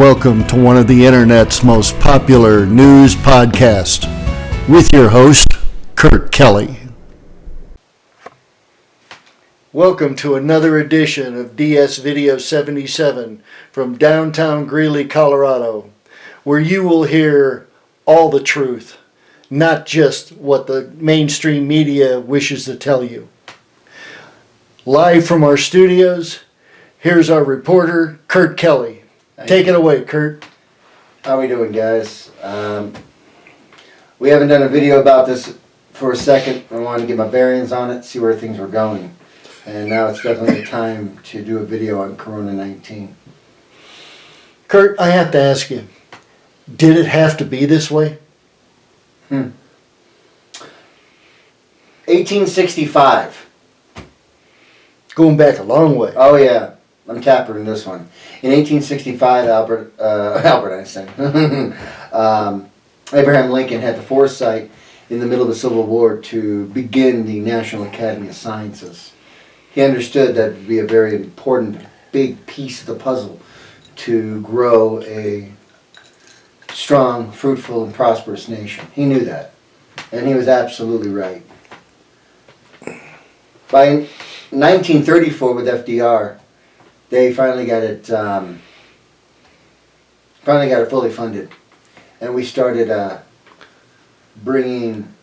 welcome to one of the internet's most popular news podcasts with your host, Kurt Kelly. Welcome to another edition of DS Video 77 from downtown Greeley, Colorado, where you will hear all the truth, not just what the mainstream media wishes to tell you. Live from our studios, here's our reporter, Kurt Kelly. Take it away, Kurt. How we doing, guys? We haven't done a video about this for a second. I wanted to get my bearings on it, see where things were going. And now it's definitely time to do a video on Corona-19. Kurt, I have to ask you, did it have to be this way? 1865. Going back a long way. Oh yeah, I'm tapping this one. In 1865, Albert Einstein, Abraham Lincoln had the foresight in the middle of the Civil War to begin the National Academy of Sciences. He understood that it would be a very important, big piece of the puzzle to grow a strong, fruitful, and prosperous nation. He knew that, and he was absolutely right. By 1934, with FDR, they finally got it fully funded, and we started bringing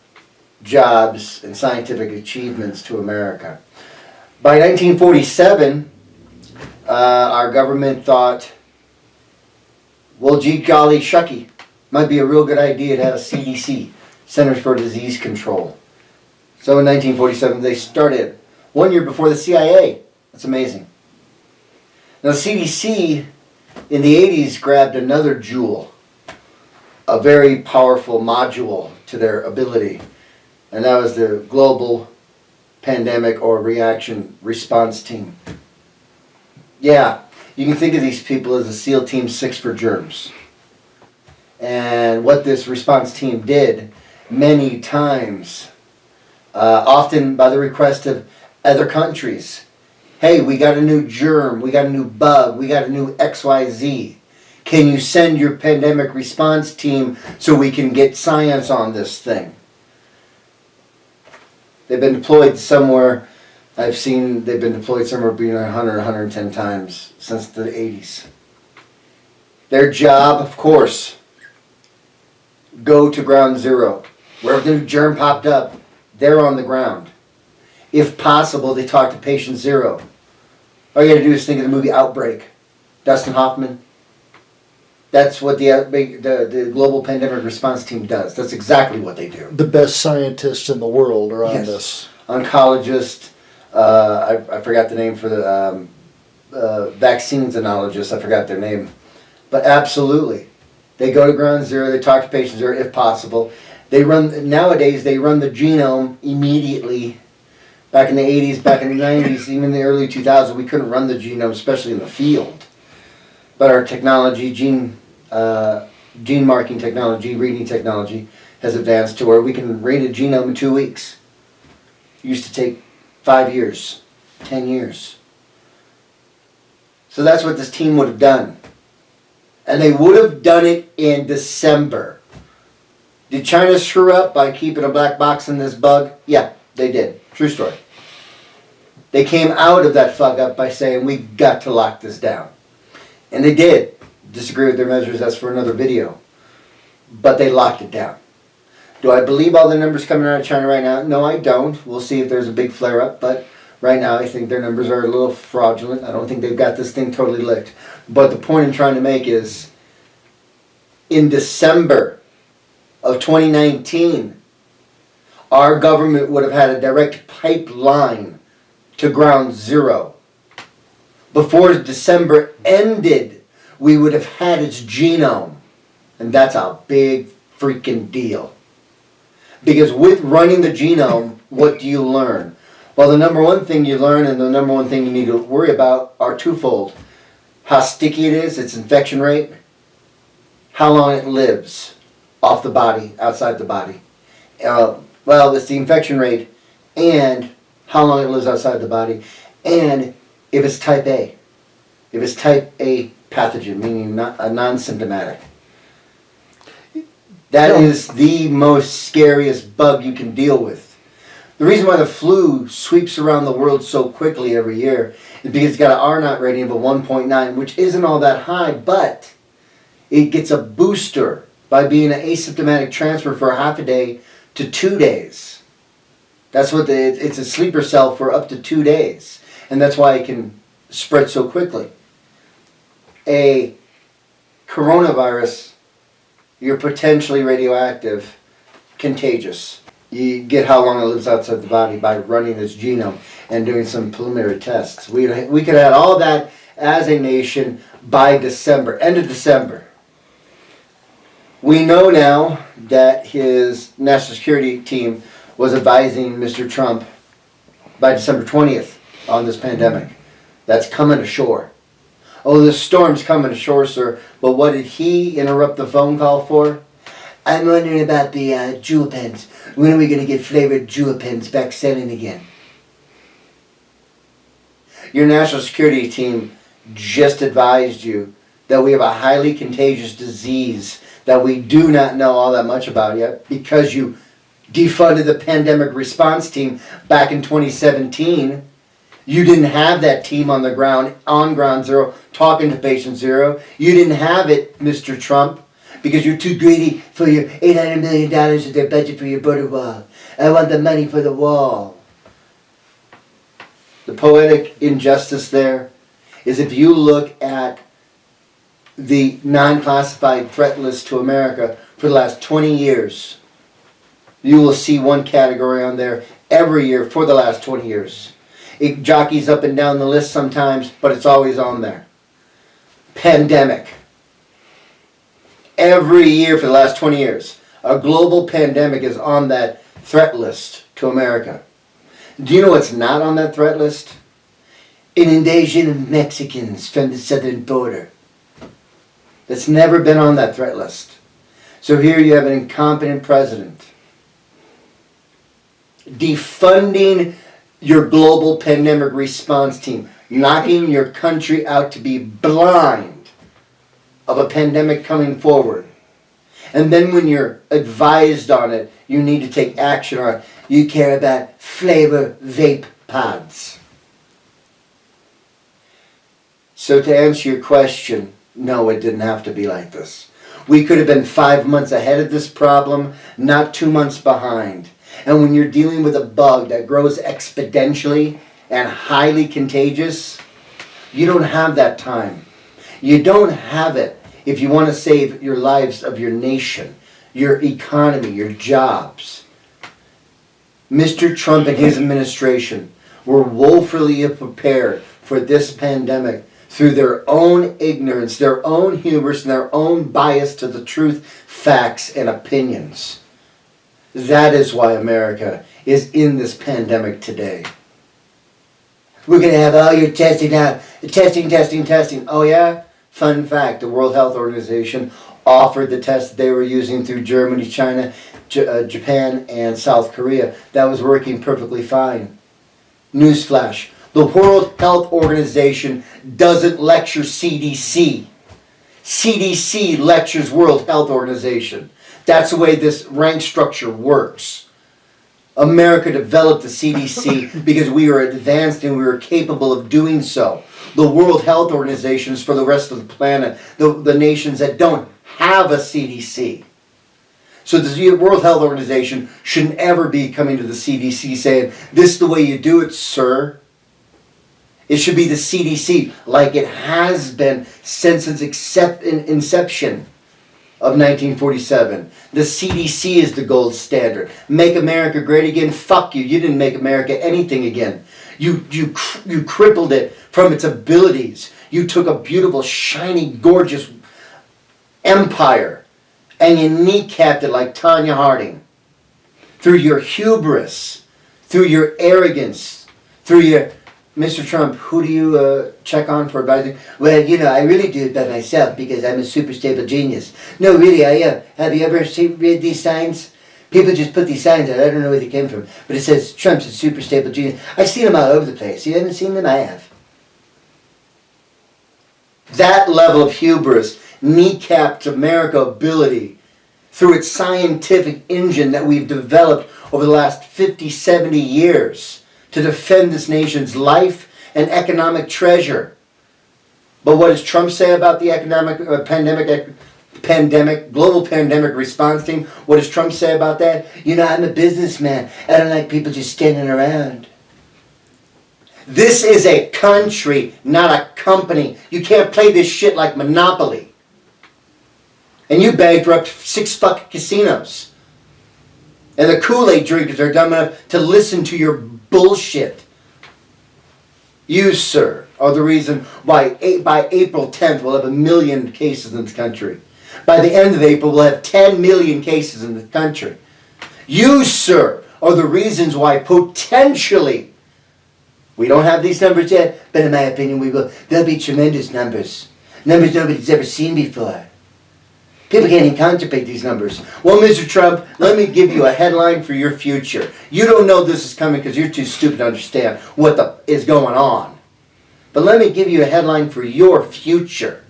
jobs and scientific achievements to America. By 1947, our government thought, well, gee golly shucky, might be a real good idea to have a CDC, Centers for Disease Control. So in 1947, they started 1 year before the CIA. That's amazing. Now the CDC in the 80s grabbed another jewel, a very powerful module to their ability, and that was the Global Pandemic or Reaction Response Team. Yeah, you can think of these people as a SEAL Team 6 for germs. And what this response team did many times, often by the request of other countries, hey, we got a new germ, we got a new bug, we got a new XYZ. Can you send your pandemic response team so we can get science on this thing? They've been deployed somewhere, I've seen they've been deployed somewhere between 100 and 110 times since the 80s. Their job, of course, go to ground zero. Wherever the new germ popped up, they're on the ground. If possible, they talk to patient zero. All you got to do is think of the movie Outbreak. Dustin Hoffman. That's what the Global Pandemic Response Team does. That's exactly what they do. The best scientists in the world are on this. Oncologist. I forgot the name for the vaccines analogist. I forgot their name. But absolutely. They go to ground zero. They talk to patient zero if possible. Nowadays, they run the genome immediately. Back in the 80s, back in the 90s, even in the early 2000s, we couldn't run the genome, especially in the field. But our technology, gene marking technology, reading technology, has advanced to where we can read a genome in 2 weeks. It used to take 5 years, 10 years. So that's what this team would have done. And they would have done it in December. Did China screw up by keeping a black box in this bug? Yeah, they did. True story. They came out of that fuck up by saying, we got to lock this down. And they did. Disagree with their measures, that's for another video. But they locked it down. Do I believe all the numbers coming out of China right now? No, I don't. We'll see if there's a big flare up. But right now, I think their numbers are a little fraudulent. I don't think they've got this thing totally licked. But the point I'm trying to make is, in December of 2019, our government would have had a direct pipeline to ground zero. Before December ended, we would have had its genome. And that's a big freaking deal. Because with running the genome, what do you learn? Well, the number one thing you learn and the number one thing you need to worry about are twofold. How sticky it is, its infection rate, how long it lives off the body, outside the body. Well, it's the infection rate and how long it lives outside the body, and if it's type A. If it's type A pathogen, meaning non-symptomatic. That is the most scariest bug you can deal with. The reason why the flu sweeps around the world so quickly every year is because it's got an R0 rating of a 1.9, which isn't all that high, but it gets a booster by being an asymptomatic transfer for half a day to 2 days. That's what it's a sleeper cell for up to 2 days. And that's why it can spread so quickly. A coronavirus, you're potentially radioactive, contagious. You get how long it lives outside the body by running its genome and doing some preliminary tests. We could have all that as a nation by December, end of December. We know now that his national security team was advising Mr. Trump by December 20th on this pandemic. That's coming ashore. Oh, the storm's coming ashore, sir. But what did he interrupt the phone call for? I'm wondering about the jewel pens. When are we going to get flavored jewel pens back selling again? Your national security team just advised you that we have a highly contagious disease that we do not know all that much about yet because you defunded the pandemic response team back in 2017. You didn't have that team on the ground, on ground zero, talking to patient zero. You didn't have it, Mr. Trump, because you're too greedy for your $800 million of their budget for your border wall. I want the money for the wall. The poetic injustice there is if you look at the non-classified threat list to America for the last 20 years, you will see one category on there every year for the last 20 years. It jockeys up and down the list sometimes, but it's always on there. Pandemic. Every year for the last 20 years, a global pandemic is on that threat list to America. Do you know what's not on that threat list? Inundation of Mexicans from the southern border. That's never been on that threat list. So here you have an incompetent president defunding your global pandemic response team, knocking your country out to be blind of a pandemic coming forward. And then when you're advised on it, you need to take action on it. You care about flavor vape pods. So to answer your question, no, it didn't have to be like this. We could have been 5 months ahead of this problem, not 2 months behind. And when you're dealing with a bug that grows exponentially and highly contagious, you don't have that time. You don't have it if you want to save your lives of your nation, your economy, your jobs. Mr. Trump and his administration were woefully prepared for this pandemic through their own ignorance, their own hubris, and their own bias to the truth, facts, and opinions. That is why America is in this pandemic today. We're going to have all your testing now. Testing. Oh yeah? Fun fact, the World Health Organization offered the test they were using through Germany, China, Japan, and South Korea. That was working perfectly fine. Newsflash. The World Health Organization doesn't lecture CDC. CDC lectures World Health Organization. That's the way this rank structure works. America developed the CDC because we were advanced and we were capable of doing so. The World Health Organization is for the rest of the planet, the nations that don't have a CDC. So the World Health Organization shouldn't ever be coming to the CDC saying, this is the way you do it, sir. It should be the CDC, like it has been since its inception of 1947. The CDC is the gold standard. Make America great again? Fuck you. You didn't make America anything again. You crippled it from its abilities. You took a beautiful, shiny, gorgeous empire and you kneecapped it like Tanya Harding. Through your hubris, through your arrogance, through your... Mr. Trump, who do you check on for advising? Well, I really do it by myself because I'm a super stable genius. No, really, I am. Have you ever read these signs? People just put these signs out. I don't know where they came from. But it says, Trump's a super stable genius. I've seen them all over the place. You haven't seen them? I have. That level of hubris kneecapped America's ability through its scientific engine that we've developed over the last 50, 70 years to defend this nation's life and economic treasure. But what does Trump say about the economic global pandemic response team? What does Trump say about that? You know, I'm a businessman. I don't like people just standing around. This is a country, not a company. You can't play this shit like Monopoly. And you bankrupt 6 fucking casinos. And the Kool-Aid drinkers are dumb enough to listen to your bullshit. You, sir, are the reason why by April 10th we'll have 1 million cases in this country. By the end of April we'll have 10 million cases in the country. You, sir, are the reasons why potentially, we don't have these numbers yet, but in my opinion we will. There'll be tremendous numbers. Numbers nobody's ever seen before. People can't even contemplate these numbers. Well, Mr. Trump, let me give you a headline for your future. You don't know this is coming because you're too stupid to understand what is going on. But let me give you a headline for your future.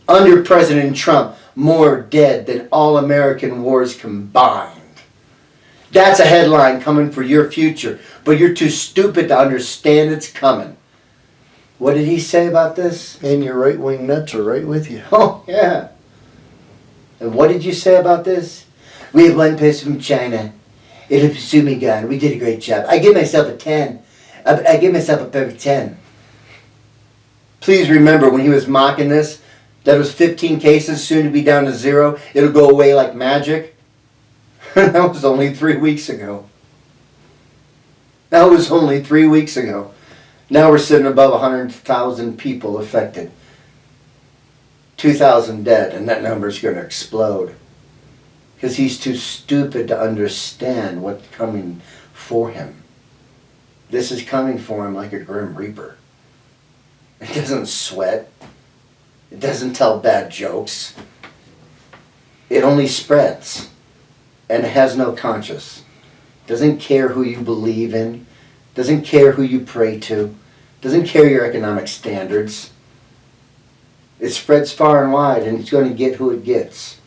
Under President Trump, more dead than all American wars combined. That's a headline coming for your future. But you're too stupid to understand it's coming. What did he say about this? And your right-wing nuts are right with you. Oh, yeah. And what did you say about this? We have one person from China. It'll pursue me, God. We did a great job. I give myself a 10. I give myself a perfect 10. Please remember when he was mocking this, that was 15 cases, soon to be down to 0. It'll go away like magic. That was only 3 weeks ago. That was only 3 weeks ago. Now we're sitting above 100,000 people affected. 2,000 dead, and that number's going to explode. Because he's too stupid to understand what's coming for him. This is coming for him like a grim reaper. It doesn't sweat. It doesn't tell bad jokes. It only spreads. And it has no conscience. Doesn't care who you believe in. Doesn't care who you pray to. Doesn't care your economic standards. It spreads far and wide, and it's going to get who it gets.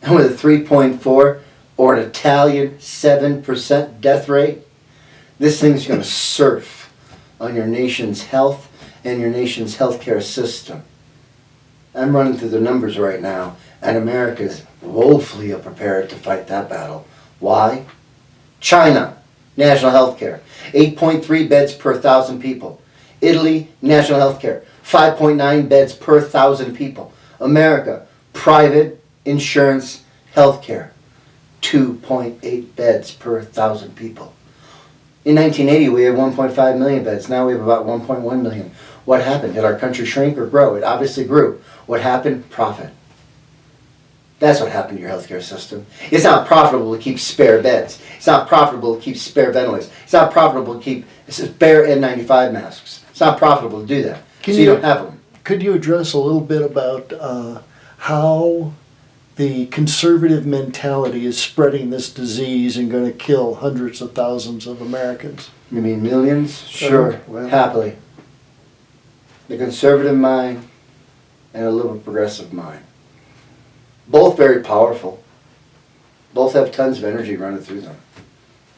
And with a 3.4 or an Italian 7% death rate, this thing's going to surf on your nation's health and your nation's healthcare system. I'm running through the numbers right now, and America's woefully unprepared to fight that battle. Why? China, national healthcare, 8.3 beds per 1,000 people. Italy, national healthcare, 5.9 beds per 1,000 people. America, private insurance healthcare, 2.8 beds per 1,000 people. In 1980, we had 1.5 million beds. Now we have about 1.1 million. What happened? Did our country shrink or grow? It obviously grew. What happened? Profit. That's what happened to your healthcare system. It's not profitable to keep spare beds. It's not profitable to keep spare ventilators. It's not profitable to keep spare N95 masks. It's not profitable to do that. So you don't have them. Could you address a little bit about how the conservative mentality is spreading this disease and going to kill hundreds of thousands of Americans? You mean millions? Sure, well, happily. The conservative mind and a liberal progressive mind. Both very powerful. Both have tons of energy running through them.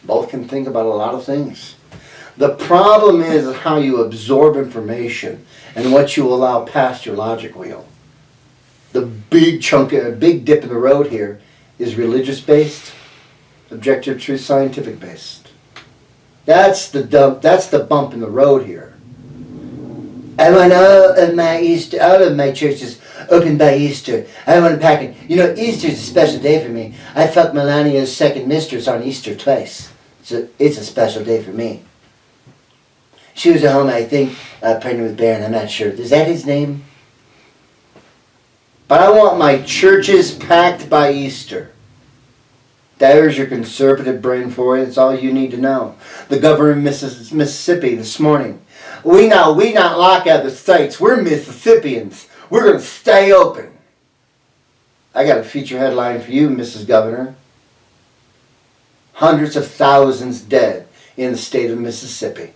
Both can think about a lot of things. The problem is how you absorb information and what you allow past your logic wheel. The big dip in the road here is religious-based, objective truth, scientific-based. That's the bump in the road here. I want all of my churches open by Easter. I want to pack it. You know, Easter's a special day for me. I fucked Melania's second mistress on Easter twice. So it's a special day for me. She was at home, I think, pregnant with Barron. I'm not sure. Is that his name? But I want my churches packed by Easter. There's your conservative brain for you. That's all you need to know. The governor of Mississippi this morning. We not lock out the states. We're Mississippians. We're going to stay open. I got a feature headline for you, Mrs. Governor. Hundreds of thousands dead in the state of Mississippi.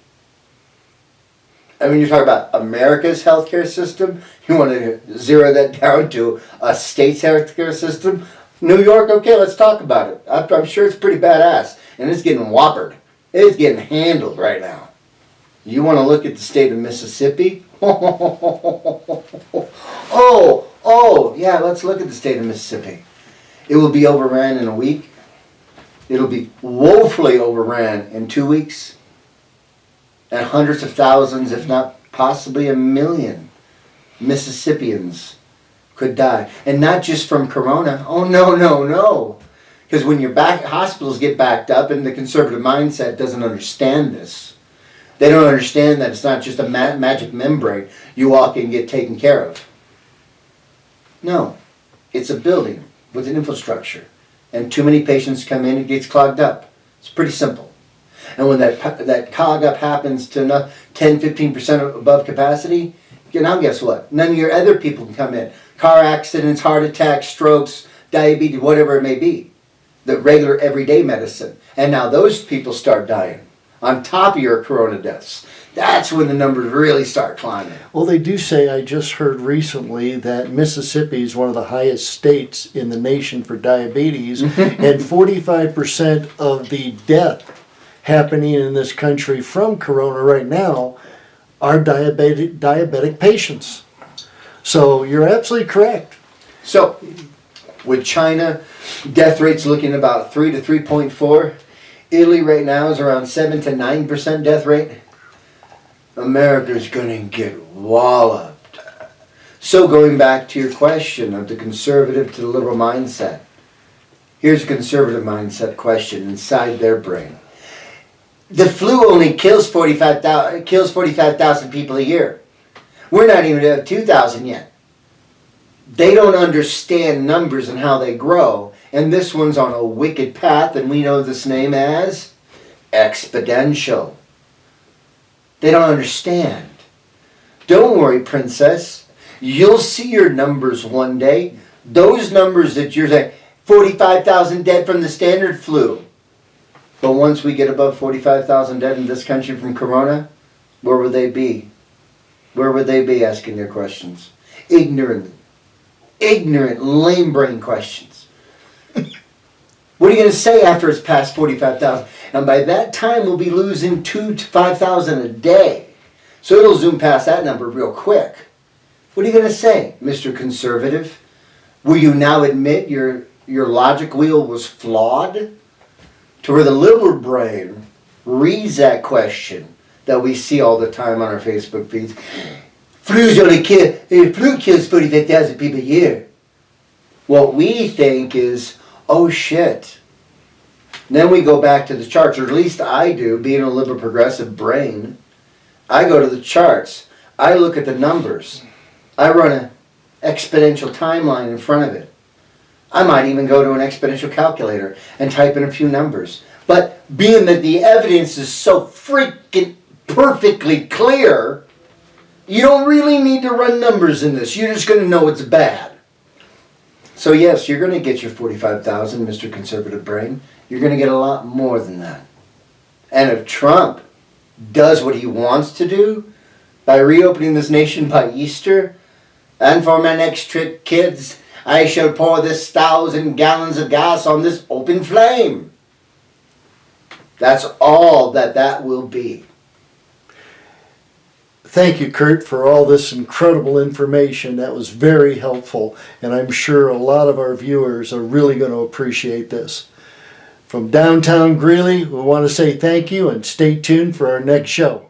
I mean, you talk about America's healthcare system. You want to zero that down to a state's healthcare system. New York, okay, let's talk about it. I'm sure it's pretty badass, and it's getting whoppered. It's getting handled right now. You want to look at the state of Mississippi? Oh, yeah, let's look at the state of Mississippi. It will be overran in a week. It'll be woefully overran in 2 weeks. And hundreds of thousands, if not possibly a million, Mississippians could die. And not just from corona. Oh, no. Because when your hospitals get backed up, and the conservative mindset doesn't understand this. They don't understand that it's not just a magic membrane you walk in and get taken care of. No. It's a building with an infrastructure. And too many patients come in, it gets clogged up. It's pretty simple. And when that clog up happens to enough 10-15% above capacity, now guess what? None of your other people can come in. Car accidents, heart attacks, strokes, diabetes, whatever it may be. The regular everyday medicine. And now those people start dying. On top of your corona deaths. That's when the numbers really start climbing. Well, they do say, I just heard recently, that Mississippi is one of the highest states in the nation for diabetes, and 45% of the death happening in this country from corona right now are diabetic patients. So you're absolutely correct. So, with China, death rates looking about 3 to 3.4. Italy right now is around 7 to 9% death rate. America's gonna get walloped. So going back to your question of the conservative to the liberal mindset, here's a conservative mindset question inside their brain. The flu only kills 45,000 people a year. We're not even at 2,000 yet. They don't understand numbers and how they grow. And this one's on a wicked path, and we know this name as exponential. They don't understand. Don't worry, princess. You'll see your numbers one day. Those numbers that you're saying, 45,000 dead from the standard flu. But once we get above 45,000 dead in this country from corona, where would they be? Where would they be asking their questions? Ignorant, lame brain questions. What are you going to say after it's past 45,000? And by that time, we'll be losing 2,000 to 5,000 a day. So it'll zoom past that number real quick. What are you going to say, Mr. Conservative? Will you now admit your logic wheel was flawed? To where the liberal brain reads that question that we see all the time on our Facebook feeds. Flu kills 45,000 people a year. What we think is, oh shit. Then we go back to the charts, or at least I do, being a liberal progressive brain. I go to the charts. I look at the numbers. I run an exponential timeline in front of it. I might even go to an exponential calculator and type in a few numbers. But being that the evidence is so freaking perfectly clear, you don't really need to run numbers in this. You're just going to know it's bad. So yes, you're going to get your 45,000, Mr. Conservative Brain. You're going to get a lot more than that. And if Trump does what he wants to do by reopening this nation by Easter, and for my next trip, kids, I shall pour this 1,000 gallons of gas on this open flame. That's all that will be. Thank you, Kurt, for all this incredible information. That was very helpful, and I'm sure a lot of our viewers are really going to appreciate this. From downtown Greeley, we want to say thank you and stay tuned for our next show.